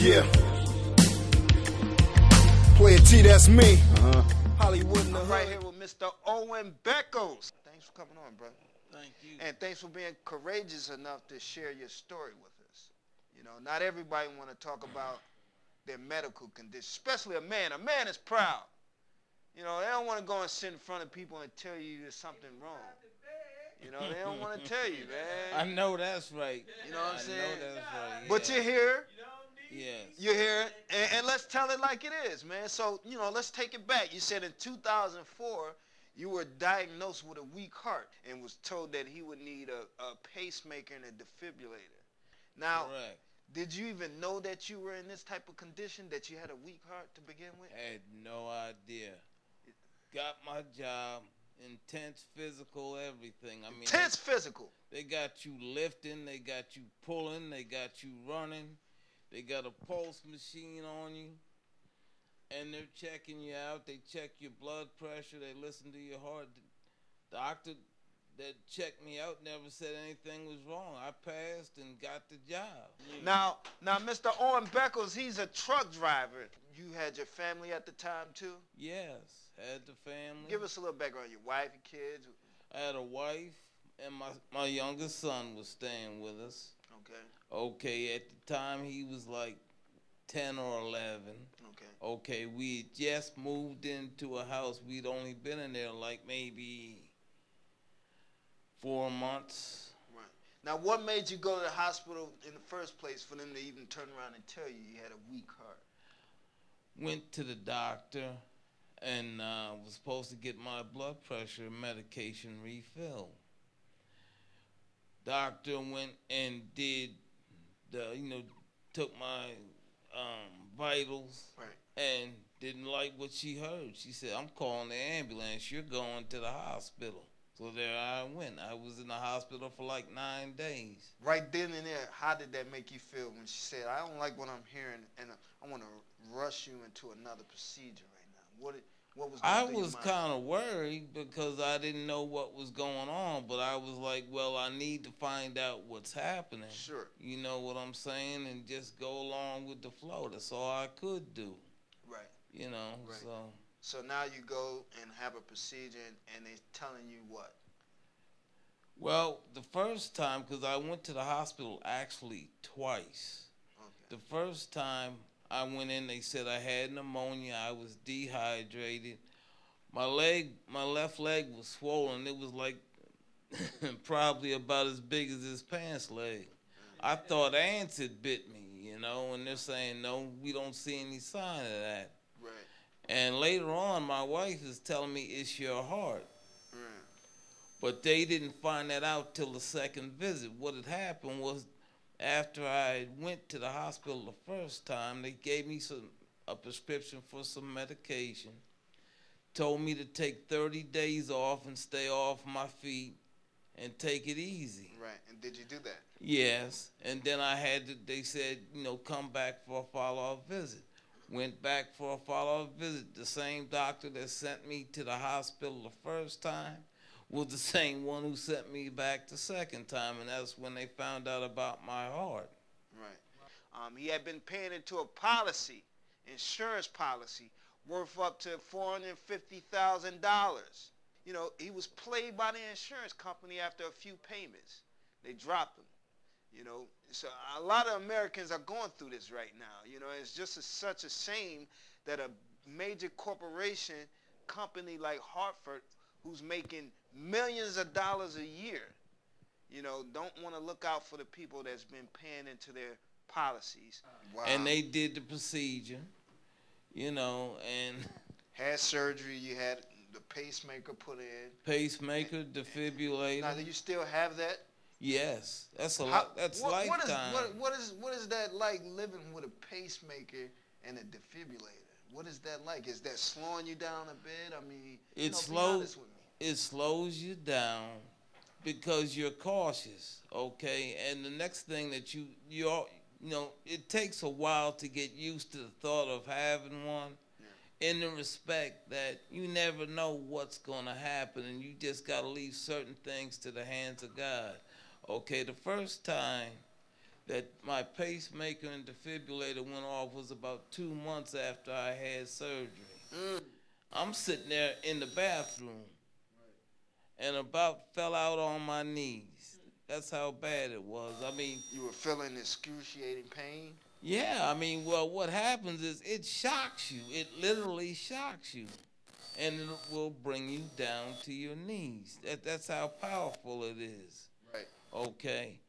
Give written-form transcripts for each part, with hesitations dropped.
Yeah. Play a T, that's me. Hollywood in the I'm hood. right here with Mr. Owen Beckels. Thanks for coming on, brother. Thank you. And thanks for being courageous enough to share your story with us. You know, not everybody want to talk about their medical condition, especially a man. A man is proud. You know, they don't want to go and sit in front of people and tell you there's something wrong. You know, they don't want to tell you, man. I know that's right. You know what I'm saying? I know that's right. But yeah. you're here. Yes. You're here, and let's tell it like it is, man. So, you know, let's take it back. You said in 2004, you were diagnosed with a weak heart and was told that he would need a pacemaker and a defibrillator. Now, Correct. did you even know that you were in this type of condition, that you had a weak heart to begin with? Had no idea. Got my job, intense physical, everything. I mean, Intense physical. They got you lifting, they got you pulling, they got you running. They got a pulse machine on you, and they're checking you out. They check your blood pressure. They listen to your heart. The doctor that checked me out never said anything was wrong. I passed and got the job. Now, Mr. Owen Beckels, he's a truck driver. You had your family at the time, too? Yes, had the family. Give us a little background. Your wife, your kids? I had a wife, and my youngest son was staying with us. Okay, at the time he was like 10 or 11. Okay, we had just moved into a house. We'd only been in there like maybe 4 months. Right. Now, what made you go to the hospital in the first place for them to even turn around and tell you you had a weak heart? Went to the doctor and was supposed to get my blood pressure medication refilled. Doctor went and did took my vitals, right, and didn't like what she heard. She said, "I'm calling the ambulance. You're going to the hospital." So there I went. I was in the hospital for like 9 days. Right then and there, how did that make you feel when she said, "I don't like what I'm hearing, and I want to rush you into another procedure right now"? What was going through your mind? I was kind of worried because I didn't know what was going on, but I was like, well, I need to find out what's happening. Sure. You know what I'm saying? And just go along with the flow. That's all I could do. Right. You know, right. so. So now you go and have a procedure, and they're telling you what? Well, the first time, because I went to the hospital actually twice. Okay. The first time I went in, they said I had pneumonia, I was dehydrated. My left leg was swollen. It was like probably about as big as his pants leg. I thought ants had bit me, you know, and they're saying, no, we don't see any sign of that. Right. And later on, my wife is telling me it's your heart. Right. But they didn't find that out till the second visit. What had happened was, after I went to the hospital the first time, they gave me a prescription for some medication, told me to take 30 days off and stay off my feet and take it easy. Right, and did you do that? Yes, and then they said, come back for a follow-up visit. Went back for a follow-up visit. The same doctor that sent me to the hospital the first time was the same one who sent me back the second time, and that's when they found out about my heart. Right. He had been paying into a policy, insurance policy, worth up to $450,000. You know, he was played by the insurance company after a few payments. They dropped him. You know, so a lot of Americans are going through this right now. You know, it's just such a shame that a major corporation company like Hartford, who's making millions of dollars a year, you know, don't want to look out for the people that's been paying into their policies. Wow. And they did the procedure, you know, and had surgery. You had the pacemaker put in. Pacemaker, defibrillator. Now, do you still have that? Yes, that's a lot. That's lifetime. What is that like, living with a pacemaker and a defibrillator? What is that like? Is that slowing you down a bit? I mean, be honest with me. It slows you down because you're cautious, okay? And the next thing that it takes a while to get used to the thought of having one, in the respect that you never know what's going to happen, and you just got to leave certain things to the hands of God. Okay, the first time that my pacemaker and defibrillator went off was about 2 months after I had surgery. I'm sitting there in the bathroom and about fell out on my knees. That's how bad it was. I mean, You were feeling excruciating pain? yeah, I mean, well, what happens is it shocks you. It literally shocks you. And it will bring you down to your knees. That's how powerful it is. Right. Okay.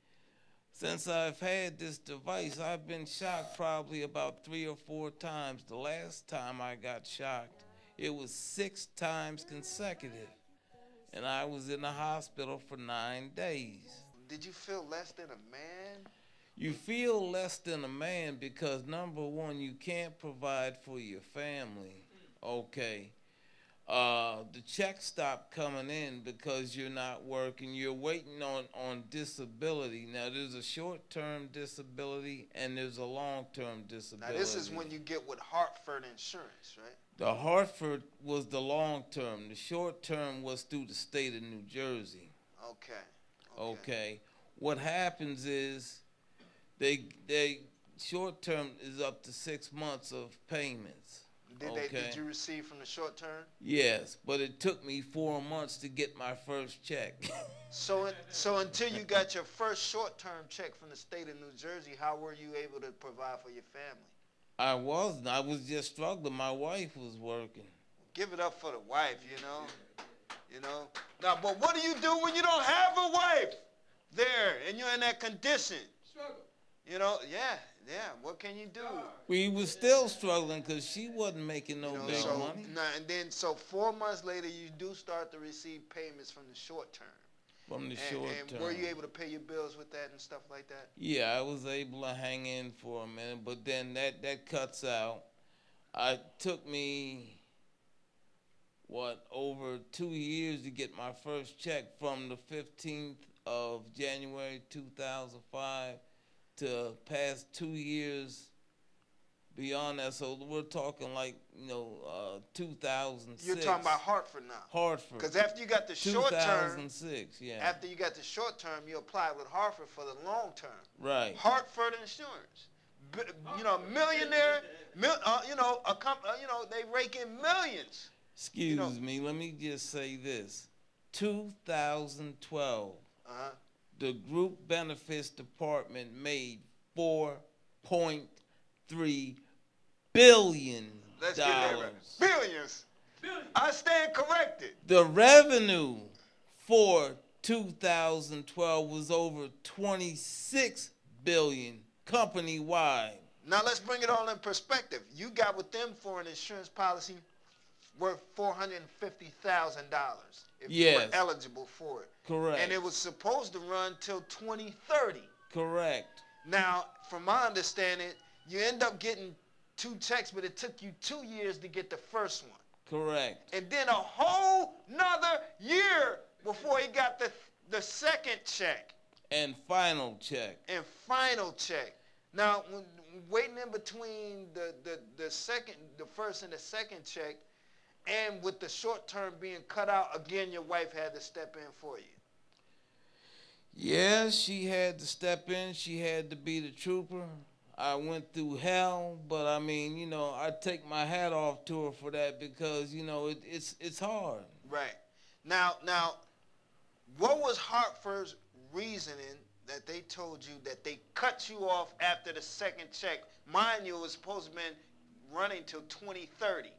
Since I've had this device, I've been shocked probably about 3 or 4 times. The last time I got shocked, it was 6 times consecutive. And I was in the hospital for 9 days. Did you feel less than a man? You feel less than a man because, number one, you can't provide for your family. Okay. The checks stop coming in because you're not working. You're waiting on disability. Now, there's a short-term disability and there's a long-term disability. Now, this is when you get with Hartford Insurance, right? The Hartford was the long-term. The short-term was through the state of New Jersey. Okay. What happens is they short-term is up to 6 months of payments. Did you receive from the short term? Yes, but it took me 4 months to get my first check. So until you got your first short-term check from the state of New Jersey, how were you able to provide for your family? I wasn't. I was just struggling. My wife was working. Give it up for the wife, you know. Now, but what do you do when you don't have a wife there and you're in that condition? Struggle. You know, yeah. What can you do? We was still struggling because she wasn't making no big money. And then 4 months later, you do start to receive payments from the short term. From the short term. And were you able to pay your bills with that and stuff like that? Yeah, I was able to hang in for a minute, but then that cuts out. It took me, over 2 years to get my first check from the 15th of January 2005 to past 2 years beyond that. So we're talking 2006. You're talking about Hartford now. Hartford. Because after you got the short term, 2006, yeah. after you got the short term, you applied with Hartford for the long term. Right. Hartford Insurance. Millionaire, they rake in millions. Excuse me, let me just say this. 2012. The group benefits department made $4.3 billion. Let's get that right. Billions. I stand corrected. The revenue for 2012 was over $26 billion company-wide. Now let's bring it all in perspective. You got with them for an insurance policy worth $450,000 if you were eligible for it. Correct. And it was supposed to run till 2030. Correct. Now, from my understanding, you end up getting 2 checks, but it took you 2 years to get the first one. Correct. And then a whole nother year before he got the second check. And final check. Now, waiting in between the first and the second check, and with the short term being cut out, again, your wife had to step in for you. Yeah, she had to step in. She had to be the trooper. I went through hell, but I mean, I take my hat off to her for that because, it's hard. Right. Now, what was Hartford's reasoning that they told you that they cut you off after the second check? Mind you, it was supposed to have been running till 2030.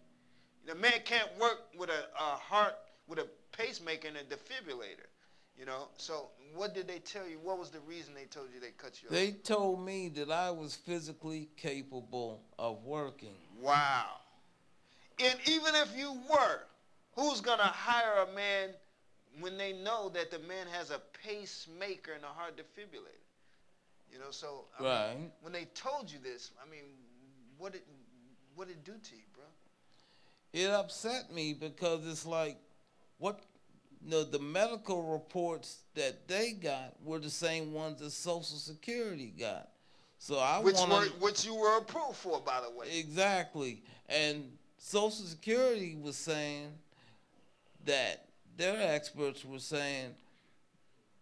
The man can't work with a pacemaker and a defibrillator, So what did they tell you? What was the reason they told you they cut you off? They told me that I was physically capable of working. Wow. And even if you were, who's going to hire a man when they know that the man has a pacemaker and a heart defibrillator? So I mean, when they told you this, I mean, what did it do to you, bro? It upset me because it's like, the medical reports that they got were the same ones that Social Security got. So which you were approved for, by the way. Exactly. And Social Security was saying that their experts were saying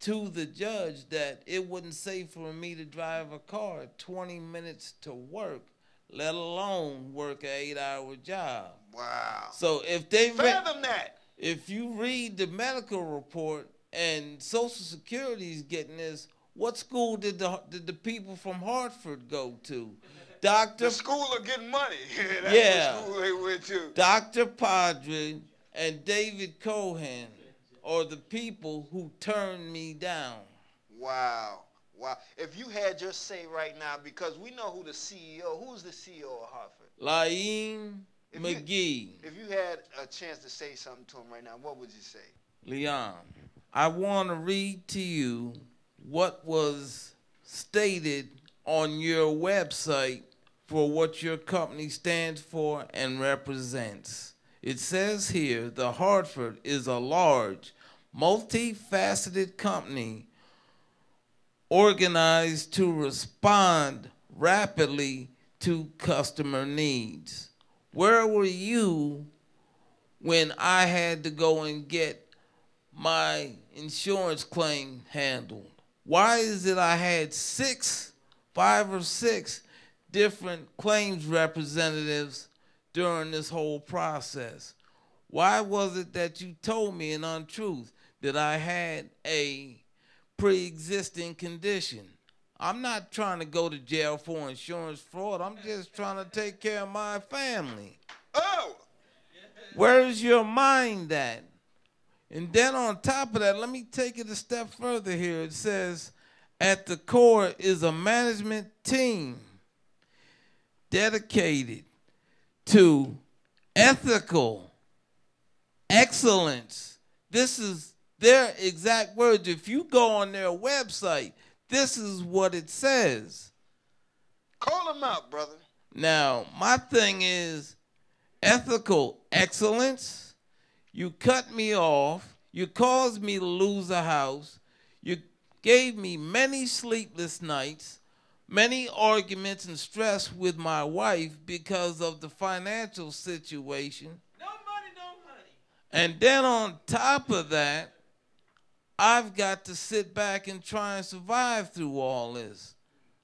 to the judge that it wasn't safe for me to drive a car 20 minutes to work, let alone work an 8-hour job. Wow. So if they fathom that, if you read the medical report and Social Security is getting this, what school did the people from Hartford go to? The school of getting money. That's yeah. What school they went to. Dr. Padre and David Cohen are the people who turned me down. Wow. Wow. If you had your say right now, because we know who's the CEO of Hartford? Laim McGee. If you had a chance to say something to him right now, what would you say? Leon, I want to read to you what was stated on your website for what your company stands for and represents. It says here, the Hartford is a large, multifaceted company organized to respond rapidly to customer needs. Where were you when I had to go and get my insurance claim handled? Why is it I had 5 or 6 different claims representatives during this whole process? Why was it that you told me an untruth that I had a pre-existing condition? I'm not trying to go to jail for insurance fraud. I'm just trying to take care of my family. Oh! Where's your mind at? And then on top of that, let me take it a step further here. It says, at the core is a management team dedicated to ethical excellence. This is their exact words. If you go on their website, this is what it says. Call them out, brother. Now, my thing is ethical excellence. You cut me off. You caused me to lose a house. You gave me many sleepless nights, many arguments and stress with my wife because of the financial situation. No money, no honey. And then on top of that, I've got to sit back and try and survive through all this.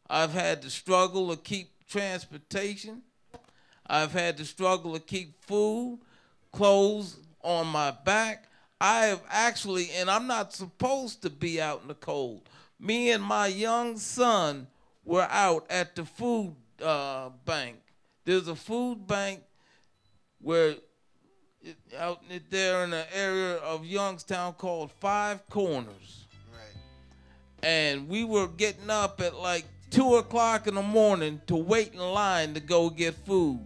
I've had to struggle to keep transportation. I've had to struggle to keep food, clothes on my back. I have actually, and I'm not supposed to be out in the cold. Me and my young son were out at the food bank. There's a food bank where out there in an area of Youngstown called Five Corners. Right. And we were getting up at like 2 o'clock in the morning to wait in line to go get food.